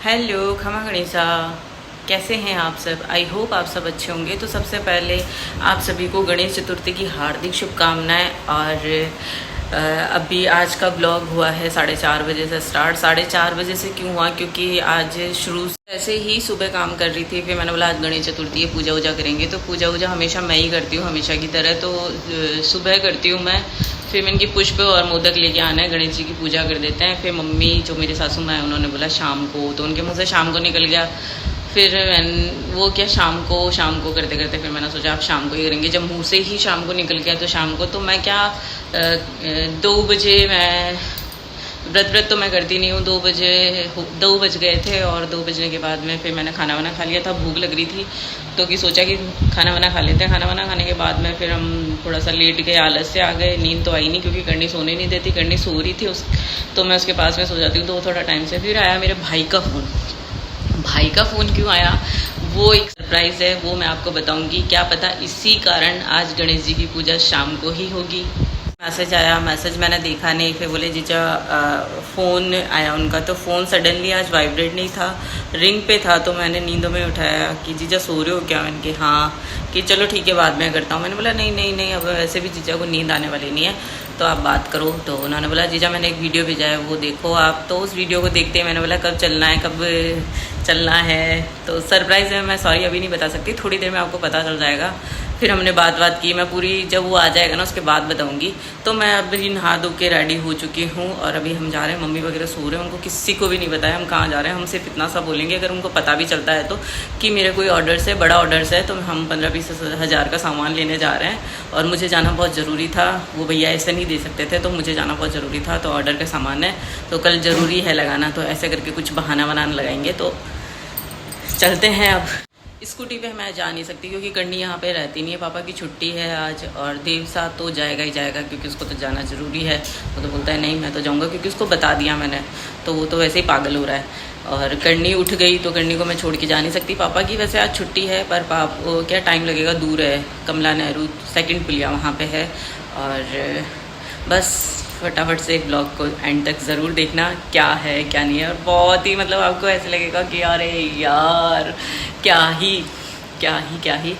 Hello खमा गणेशा, कैसे हैं आप सब। आई होप आप सब अच्छे होंगे। तो सबसे पहले आप सभी को गणेश चतुर्थी की हार्दिक शुभकामनाएं। और अभी आज का ब्लॉग हुआ है 4:30 बजे से स्टार्ट। 4:30 बजे से क्यों हुआ, क्योंकि आज शुरू ऐसे ही सुबह काम कर रही थी। फिर मैंने बोला आज गणेश चतुर्थी है, पूजा वूजा करेंगे। तो पूजा वूजा हमेशा मैं ही करती हूँ, हमेशा की तरह। तो सुबह करती हूँ मैं। फिर मैं इनकी पुष्प और मोदक लेके आना है, गणेश जी की पूजा कर देते हैं। फिर मम्मी जो मेरे सासू माँ है उन्होंने बोला शाम को, तो उनके मुँह से शाम को निकल गया। फिर वो क्या शाम को करते करते फिर मैंने सोचा आप शाम को ही करेंगे। जब मुँह से ही शाम को निकल गया तो शाम को तो मैं क्या 2 बजे मैं व्रत तो मैं करती नहीं हूँ। 2 बज गए थे और 2 बजने के बाद में फिर मैंने खाना वाना खा लिया था। भूख लग रही थी तो कि सोचा कि खाना वाना खा लेते हैं। खाना वाना खाने के बाद में फिर हम थोड़ा सा लेट गए, आलस से आ गए। नींद तो आई नहीं क्योंकि करनी सोने नहीं देती, करनी सो रही थी तो मैं उसके पास में सो जाती हूँ। तो थोड़ा टाइम से फिर आया मेरे भाई का फ़ोन। भाई का फ़ोन क्यों आया वो एक सरप्राइज़ है, वो मैं आपको बताऊंगी। क्या पता इसी कारण आज गणेश जी की पूजा शाम को ही होगी। मैसेज आया, मैसेज मैंने देखा नहीं। फिर बोले जीजा फ़ोन आया उनका। तो फ़ोन सडनली आज वाइब्रेट नहीं था, रिंग पे था। तो मैंने नींदों में उठाया कि जीजा सो रहे हो क्या। मैंने कि हाँ, कि चलो ठीक है बाद में करता हूँ। मैंने बोला नहीं नहीं नहीं, अब वैसे भी जीजा को नींद आने वाली नहीं है तो आप बात करो। तो उन्होंने बोला जीजा मैंने एक वीडियो भेजा है वो देखो आप। तो उस वीडियो को देखते ही मैंने बोला कब चलना है, कब चलना है। तो सरप्राइज़ है, मैं सॉरी अभी नहीं बता सकती, थोड़ी देर में आपको पता चल जाएगा। फिर हमने बात की, मैं पूरी जब वो आ जाएगा ना उसके बाद बताऊंगी। तो मैं अभी नहा धो के रेडी हो चुकी हूँ और अभी हम जा रहे हैं। मम्मी वगैरह सो रहे हैं, उनको किसी को भी नहीं बताया हम कहाँ जा रहे हैं। हम सिर्फ इतना सा बोलेंगे अगर उनको पता भी चलता है तो कि मेरे कोई ऑर्डर्स है, बड़ा ऑर्डर्स है। तो हम 15-20 हज़ार का सामान लेने जा रहे हैं और मुझे जाना बहुत ज़रूरी था। वो भैया ऐसे नहीं दे सकते थे तो मुझे जाना बहुत ज़रूरी था। तो ऑर्डर का सामान है तो कल ज़रूरी है लगाना। तो ऐसे करके कुछ बहाना वहाना लगाएंगे। तो चलते हैं। अब स्कूटी पे मैं जा नहीं सकती क्योंकि गंडी यहाँ पे रहती नहीं है। पापा की छुट्टी है आज और देव साथ तो जाएगा ही जाएगा क्योंकि उसको तो जाना ज़रूरी है। वो तो बोलता है नहीं मैं तो जाऊँगा क्योंकि उसको बता दिया मैंने। तो वो तो वैसे ही पागल हो रहा है। और गंडी उठ गई तो गंडी को मैं छोड़ के जा नहीं सकती। पापा की वैसे आज छुट्टी है पर क्या टाइम लगेगा, दूर है। कमला नेहरू 2nd पुलिया वहाँ पर है। और बस फटाफट से ब्लॉग को एंड तक ज़रूर देखना क्या है क्या नहीं है। और बहुत ही मतलब आपको ऐसे लगेगा कि अरे यार क्या ही।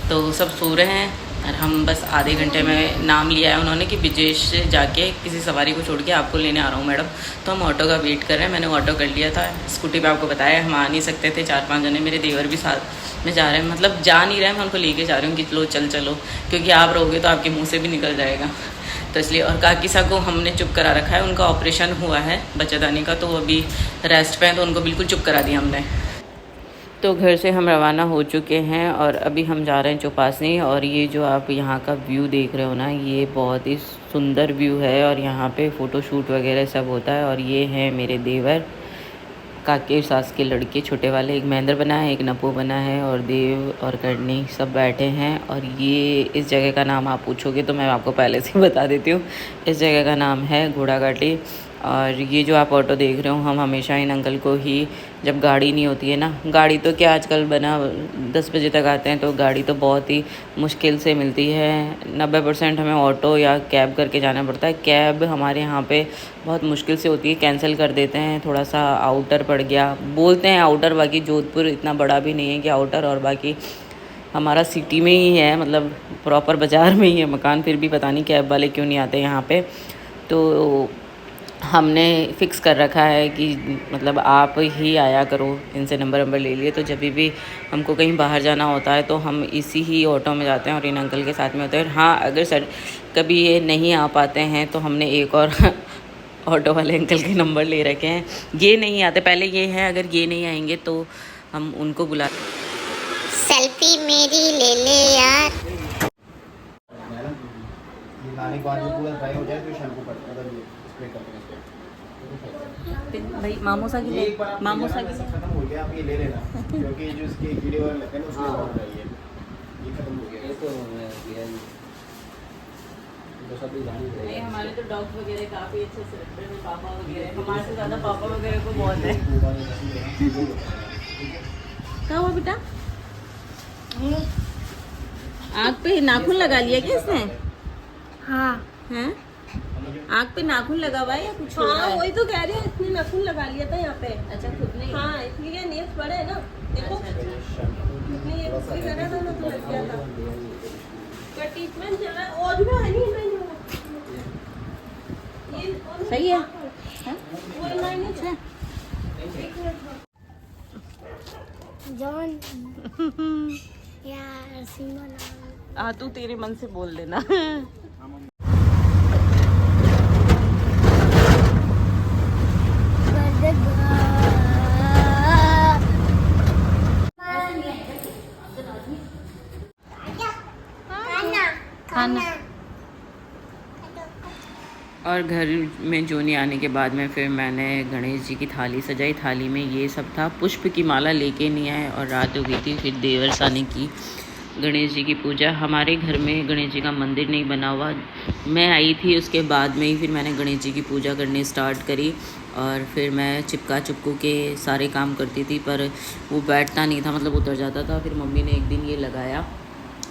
तो सब सो रहे हैं और हम बस आधे घंटे में नाम लिया है उन्होंने कि ब्रिजेश से जाके किसी सवारी को छोड़ के आपको लेने आ रहा हूँ मैडम। तो हम ऑटो का वेट कर रहे हैं। मैंने ऑटो कर लिया था। स्कूटी पे आपको बताया हम आ नहीं सकते थे, 4-5 जने। मेरे देवर भी साथ में जा रहे हैं, मतलब जा नहीं रहे हैं, मैं उनको लेके जा रही हूँ कि लो चलो क्योंकि आप रहोगे तो आपके मुँह से भी निकल जाएगा। तो इसलिए। और काकीसा को हमने चुप करा रखा है, उनका ऑपरेशन हुआ है बच्चेदानी का तो अभी रेस्ट पे है। तो उनको बिल्कुल चुप करा दिया हमने। तो घर से हम रवाना हो चुके हैं और अभी हम जा रहे हैं चौपासी। और ये जो आप यहाँ का व्यू देख रहे हो ना, ये बहुत ही सुंदर व्यू है और यहाँ पे फ़ोटो शूट वगैरह सब होता है। और ये हैं मेरे देवर, काके सास के लड़के छोटे वाले। एक महेंद्र बना है, एक नपू बना है और देव और करनी सब बैठे हैं। और ये इस जगह का नाम आप पूछोगे तो मैं आपको पहले से बता देती हूँ। इस जगह का नाम है घोड़ा घाटी। और ये जो आप ऑटो देख रहे हो, हम हमेशा इन अंकल को ही, जब गाड़ी नहीं होती है ना, गाड़ी तो क्या आजकल बना 10 बजे तक आते हैं तो गाड़ी तो बहुत ही मुश्किल से मिलती है। 90% हमें ऑटो या कैब करके जाना पड़ता है। कैब हमारे यहाँ पे बहुत मुश्किल से होती है, कैंसिल कर देते हैं। थोड़ा सा आउटर पड़ गया बोलते हैं आउटर, बाकी जोधपुर इतना बड़ा भी नहीं है कि आउटर, और बाकी हमारा सिटी में ही है, मतलब प्रॉपर बाज़ार में ही है मकान। फिर भी पता नहीं कैब वाले क्यों नहीं आते यहाँ पे। तो हमने फ़िक्स कर रखा है कि मतलब आप ही आया करो, इनसे नंबर ले लिए। तो जब भी हमको कहीं बाहर जाना होता है तो हम इसी ही ऑटो में जाते हैं और इन अंकल के साथ में होते हैं। हाँ, अगर सर कभी ये नहीं आ पाते हैं तो हमने एक और ऑटो वाले अंकल के नंबर ले रखे हैं। ये नहीं आते, पहले ये हैं, अगर ये नहीं आएंगे तो हम उनको बुला। सेल्फी मेरी ले ले यार। नहाने के बाद में पूरा ड्राई हो जाए तो शैम्पू पड़ता है, ये स्प्रे करते हैं। भाई मामोसा की खत्म हो गया, आप ये ले लेना क्योंकि जो इसके कीड़े वगैरह लगते हैं ना उसमें बहुत है ये खत्म हो गया। ये तो गया ही तो सब जानी चाहिए। हमारे तो डॉग्स वगैरह काफ़ी अच्छे से रखते हैं, पापा वगैरह, हमारे से ज़्यादा पापा वगैरह को बहुत है। क्या हुआ बेटा, आँख पे नाखून लगा लिया क्या इसने? हाँ हैं? आँख पे नाखून लगा हुआ है या कुछ हो रहा हाँ है? वही तो कह रही हूँ, इसने नाखून लगा लिया था यहाँ पे। अच्छा खुद नहीं। हाँ इसलिए नेल्स बड़े है ना, देखो इसने ये कुछ करा था ना तो लग गया था। क्या ट्रीटमेंट चल रहा है? और भी है नहीं मैंने ये सही है। वो लाइन है। एक मिनट जॉन यार सीमा नाम हाँ तू तेरे मन से बोल देना। खाना और घर में जोनी आने के बाद में फिर मैंने गणेश जी की थाली सजाई। थाली में ये सब था, पुष्प की माला लेके नहीं आए और रात हो गई थी। फिर देवर आने की गणेश जी की पूजा। हमारे घर में गणेश जी का मंदिर नहीं बना हुआ। मैं आई थी उसके बाद में ही फिर मैंने गणेश जी की पूजा करनी स्टार्ट करी। और फिर मैं चिपका चिपकू के सारे काम करती थी, पर वो बैठता नहीं था, मतलब उतर जाता था। फिर मम्मी ने एक दिन ये लगाया,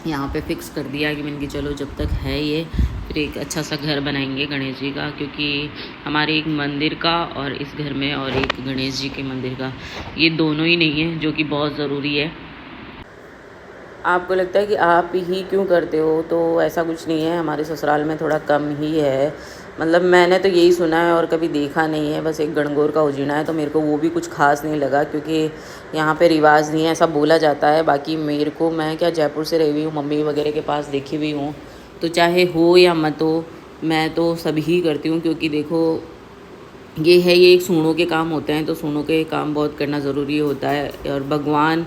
यहाँ पे फिक्स कर दिया कि मैंने कि चलो जब तक है ये, फिर एक अच्छा सा घर बनाएंगे गणेश जी का, क्योंकि हमारे एक मंदिर का और इस घर में और एक गणेश जी के मंदिर का, ये दोनों ही नहीं है, जो कि बहुत ज़रूरी है। आपको लगता है कि आप ही क्यों करते हो, तो ऐसा कुछ नहीं है। हमारे ससुराल में थोड़ा कम ही है, मतलब मैंने तो यही सुना है और कभी देखा नहीं है। बस एक गणगौर का उजीना है, तो मेरे को वो भी कुछ खास नहीं लगा, क्योंकि यहाँ पे रिवाज नहीं है, ऐसा बोला जाता है। बाकी मेरे को, मैं क्या जयपुर से रही हुई हूँ, मम्मी वगैरह के पास देखी हुई हूँ, तो चाहे हो या मत हो, मैं तो सभी करती हूँ। क्योंकि देखो ये है, ये एक सूढ़ों के काम होते हैं, तो सूढ़ों के काम बहुत करना ज़रूरी होता है। और भगवान,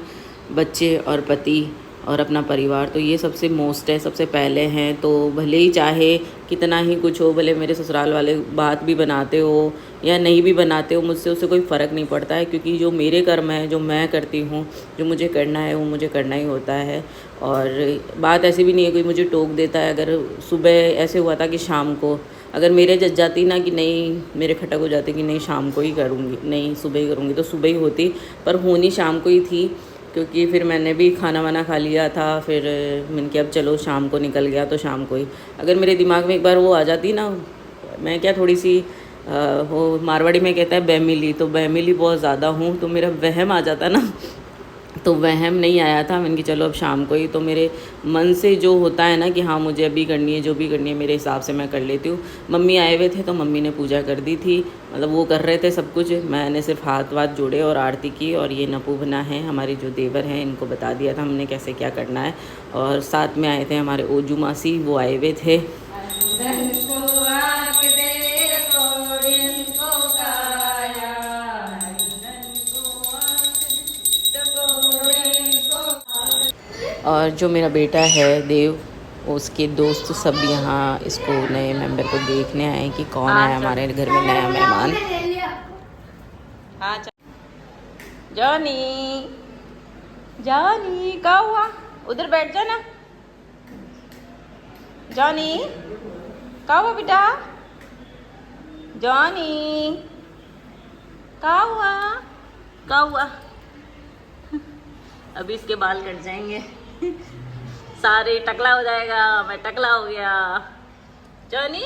बच्चे और पति और अपना परिवार, तो ये सबसे मोस्ट है, सबसे पहले हैं। तो भले ही चाहे कितना ही कुछ हो, भले मेरे ससुराल वाले बात भी बनाते हो या नहीं भी बनाते हो, मुझसे उससे कोई फ़र्क नहीं पड़ता है। क्योंकि जो मेरे कर्म है, जो मैं करती हूँ, जो मुझे करना है, वो मुझे करना ही होता है। और बात ऐसी भी नहीं है कोई मुझे टोक देता है। अगर सुबह ऐसे हुआ था कि शाम को अगर मेरे जज जाती ना कि नहीं, मेरे खटक हो जाती कि नहीं शाम को ही करूँगी, नहीं सुबह ही करूँगी, तो सुबह ही होती, पर होनी शाम को ही थी। क्योंकि फिर मैंने भी खाना वाना खा लिया था, फिर मैंने कहा अब चलो शाम को निकल गया तो शाम को ही। अगर मेरे दिमाग में एक बार वो आ जाती ना, मैं क्या थोड़ी सी वो मारवाड़ी में कहता है बहमिली, तो बहमिली बहुत ज़्यादा हूँ, तो मेरा वहम आ जाता ना, तो वहम नहीं आया था। मैंने कि चलो अब शाम को ही, तो मेरे मन से जो होता है ना कि हाँ मुझे अभी करनी है, जो भी करनी है मेरे हिसाब से मैं कर लेती हूँ। मम्मी आए हुए थे तो मम्मी ने पूजा कर दी थी, मतलब वो कर रहे थे सब कुछ, मैंने सिर्फ हाथ वाथ जोड़े और आरती की। और ये नपू बना है, हमारे जो देवर हैं, इनको बता दिया था हमने कैसे क्या करना है। और साथ में आए थे हमारे ओजू मासी, वो आए हुए थे। और जो मेरा बेटा है देव, उसके दोस्त सब यहाँ इसको नए मेंबर को देखने आए कि कौन आया हमारे घर में नया मेहमान। हाँ जॉनी, जॉनी क्या हुआ, उधर बैठ जा ना। जॉनी क्या हुआ बेटा, जॉनी क्या हुआ, क्या हुआ। अभी इसके बाल कट जाएंगे सारे, टकला हो जाएगा, मैं टकला हो गया। जॉनी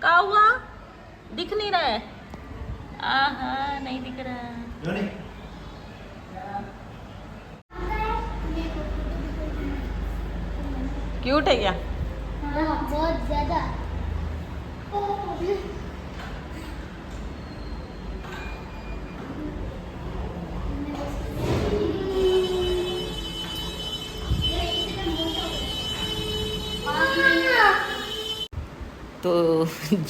क्या हुआ, दिख नहीं रहा है, आहा नहीं दिख रहा है। क्यूट है क्या? बहुत ज्यादा। तो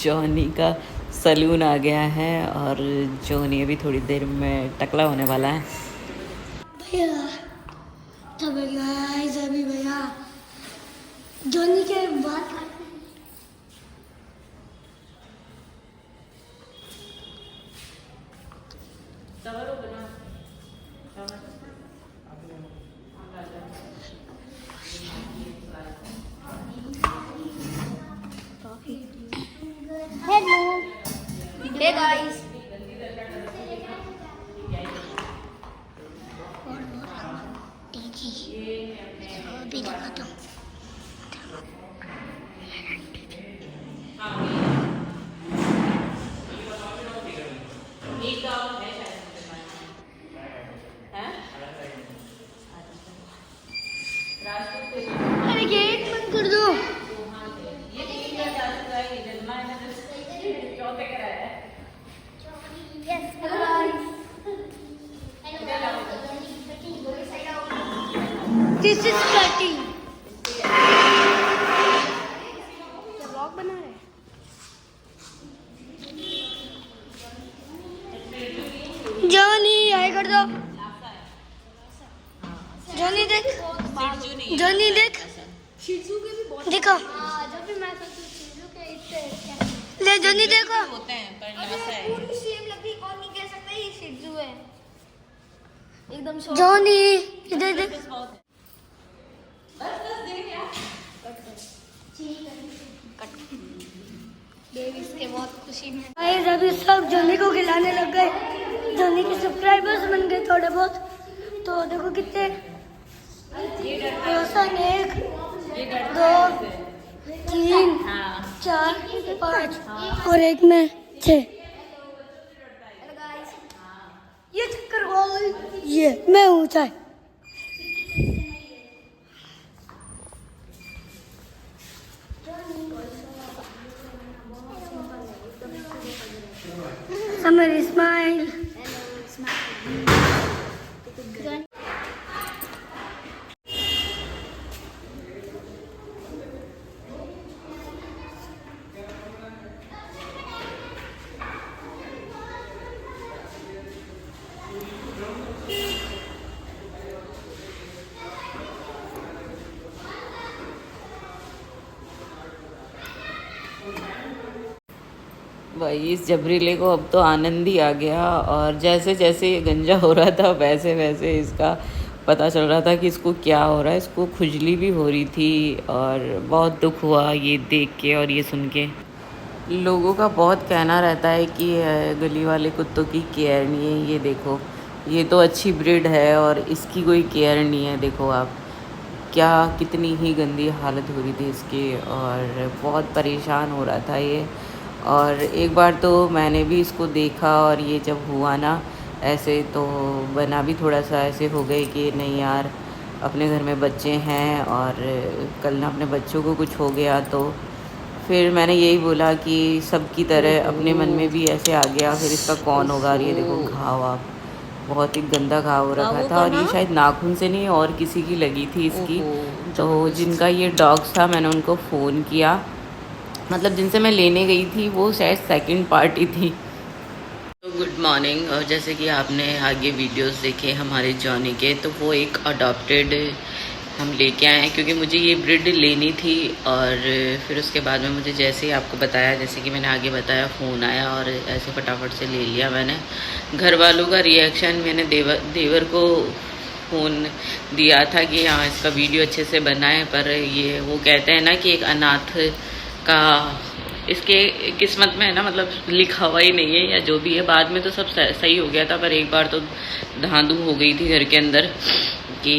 जॉनी का सलून आ गया है और जॉनी अभी थोड़ी देर में टकला होने वाला है। भैया तब अभी भैया जॉनी के बात हेलो हे गाइस अभी दिखाता हूँ। This is cutting. व्लॉग बना रहे हैं। जॉनी हाय कर दो। जॉनी देख, जॉनी देख, देखो ले जॉनी देखो। होते हैं पर नासा है। पूरी सेम लकड़ी कौन नहीं कह सकता ये शिजू है एकदम। जॉनी इधर देख। इसके बहुत खुशी में गाइस अभी सब जॉनी को खिलाने लग गए। जॉनी के सब्सक्राइबर्स बन गए थोड़े बहुत। तो देखो कितने, 1 2 3 4 5 और एक में 6। ये चक्कर गोल, ये मैं ऊंचा है। Somebody smile. भाई इस जबरीले को अब तो आनंद ही आ गया। और जैसे जैसे ये गंजा हो रहा था वैसे वैसे इसका पता चल रहा था कि इसको क्या हो रहा है। इसको खुजली भी हो रही थी और बहुत दुख हुआ ये देख के और ये सुन के। लोगों का बहुत कहना रहता है कि गली वाले कुत्तों की केयर नहीं है। ये देखो, ये तो अच्छी ब्रीड है और इसकी कोई केयर नहीं है। देखो आप क्या, कितनी ही गंदी हालत हो रही थी इसकी और बहुत परेशान हो रहा था ये। और एक बार तो मैंने भी इसको देखा और ये जब हुआ ना ऐसे, तो बना भी थोड़ा सा ऐसे हो गए कि नहीं यार, अपने घर में बच्चे हैं और कल ना अपने बच्चों को कुछ हो गया। तो फिर मैंने यही बोला कि सबकी तरह अपने मन में भी ऐसे आ गया, फिर इसका कौन होगा। और ये देखो घाव, आप बहुत ही गंदा घाव हो रखा था और ये शायद नाखून से नहीं और किसी की लगी थी इसकी। तो जिनका ये डॉग्स था मैंने उनको फ़ोन किया, मतलब जिनसे मैं लेने गई थी वो शायद सेकंड पार्टी थी। तो गुड मॉर्निंग। और जैसे कि आपने आगे वीडियोस देखे हमारे जॉनी के, तो वो एक अडॉप्टेड हम लेके आए हैं क्योंकि मुझे ये ब्रीड लेनी थी। और फिर उसके बाद में मुझे जैसे ही आपको बताया, जैसे कि मैंने आगे बताया, फ़ोन आया और ऐसे फटाफट से ले लिया मैंने। घर वालों का रिएक्शन, मैंने देवर को फ़ोन दिया था कि हाँ इसका वीडियो अच्छे से बनाए, पर ये वो कहते हैं ना कि एक अनाथ का इसके किस्मत में है ना, मतलब लिखा हुआ ही नहीं है या जो भी है। बाद में तो सब सही हो गया था, पर एक बार तो धांधू हो गई थी घर के अंदर कि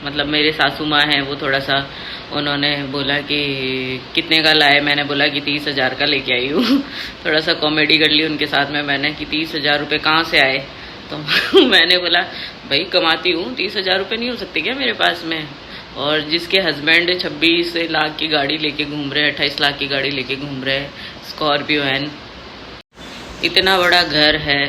मतलब मेरे सासू माँ हैं, वो थोड़ा सा उन्होंने बोला कि कितने का लाए, मैंने बोला कि 30,000 का लेके आई हूँ। थोड़ा सा कॉमेडी कर ली उनके साथ में मैंने कि 30,000 रुपये कहाँ से आए। तो मैंने बोला भाई कमाती हूँ, 30,000 रुपये नहीं हो सकते क्या मेरे पास में। और जिसके हस्बैंड 26 लाख की गाड़ी लेके घूम रहे हैं, 28 लाख की गाड़ी लेके घूम रहे हैं, स्कॉर्पियो है, इतना बड़ा घर है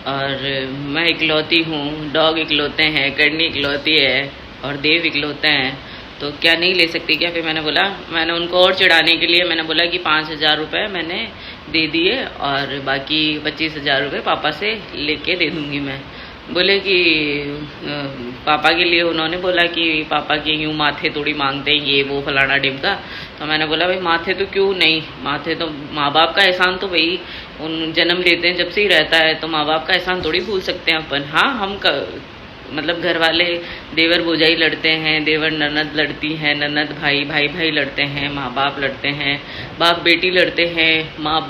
और मैं इकलौती हूँ, डॉग इकलौते हैं, कड़नी इकलौती है और देव इकलौते हैं, तो क्या नहीं ले सकती क्या। फिर मैंने उनको और चिढ़ाने के लिए मैंने बोला कि 5,000 रुपये मैंने दे दिए और बाकी 25,000 रुपये पापा से लेके दे दूँगी मैं। बोले कि पापा के लिए उन्होंने बोला कि पापा के यूँ माथे थोड़ी मांगते हैं ये वो फलाना ढिमका। तो मैंने बोला भाई माथे तो क्यों नहीं, माथे तो माँ बाप का एहसान तो भाई उन जन्म लेते हैं जब से ही रहता है, तो माँ बाप का एहसान थोड़ी भूल सकते हैं अपन। हाँ हम मतलब घर वाले देवर भौजाई लड़ते हैं, देवर ननद लड़ती हैं, ननद भाई भाई लड़ते हैं, माँ बाप लड़ते हैं, बाप बेटी लड़ते हैं, माँ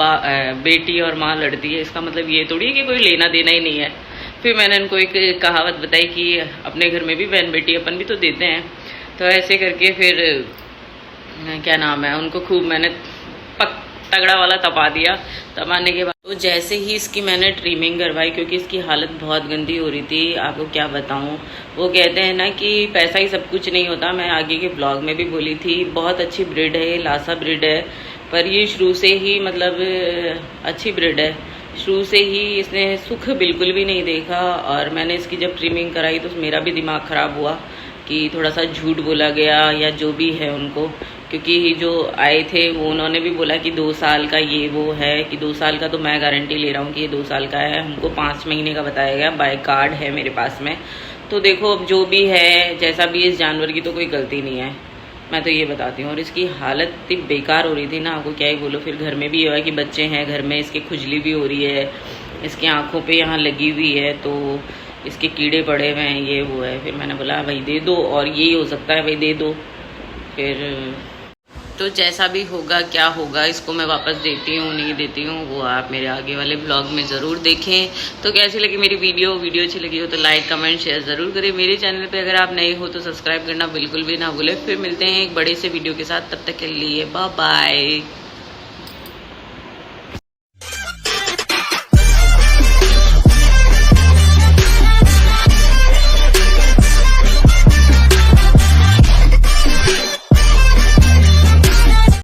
बेटी और माँ लड़ती है। इसका मतलब ये थोड़ी है कि कोई लेना देना ही नहीं है। फिर मैंने उनको एक कहावत बताई कि अपने घर में भी बहन बेटी अपन भी तो देते हैं। तो ऐसे करके फिर क्या नाम है, उनको खूब मैंने तगड़ा वाला तपा दिया। तपाने के बाद तो जैसे ही इसकी मैंने ट्रिमिंग करवाई, क्योंकि इसकी हालत बहुत गंदी हो रही थी, आपको क्या बताऊं। वो कहते हैं ना कि पैसा ही सब कुछ नहीं होता। मैं आगे के ब्लॉग में भी बोली थी, बहुत अच्छी ब्रीड है, लासा ब्रीड है, पर ये शुरू से ही मतलब अच्छी ब्रीड है। शुरू से ही इसने सुख बिल्कुल भी नहीं देखा। और मैंने इसकी जब ट्रिमिंग कराई तो मेरा भी दिमाग ख़राब हुआ कि थोड़ा सा झूठ बोला गया या जो भी है उनको, क्योंकि जो आए थे वो उन्होंने भी बोला कि 2 साल का ये वो है, कि 2 साल का तो मैं गारंटी ले रहा हूँ कि ये 2 साल का है। हमको 5 महीने का बताया गया, बाय कार्ड है मेरे पास में। तो देखो अब जो भी है, जैसा भी, इस जानवर की तो कोई गलती नहीं है, मैं तो ये बताती हूँ। और इसकी हालत इतनी बेकार हो रही थी ना, आपको क्या ही बोलो। फिर घर में भी ये है कि बच्चे हैं घर में, इसके खुजली भी हो रही है, इसकी आँखों पे यहाँ लगी हुई है, तो इसके कीड़े पड़े हुए हैं, ये वो है। फिर मैंने बोला भाई दे दो, और यही हो सकता है भाई दे दो। फिर तो जैसा भी होगा, क्या होगा, इसको मैं वापस देती हूँ नहीं देती हूँ, वो आप मेरे आगे वाले ब्लॉग में ज़रूर देखें। तो कैसी लगी मेरी वीडियो अच्छी लगी हो तो लाइक कमेंट शेयर ज़रूर करें। मेरे चैनल पे अगर आप नए हो तो सब्सक्राइब करना बिल्कुल भी ना भूलें। फिर मिलते हैं एक बड़े से वीडियो के साथ, तब तक के लिए बाय बाय।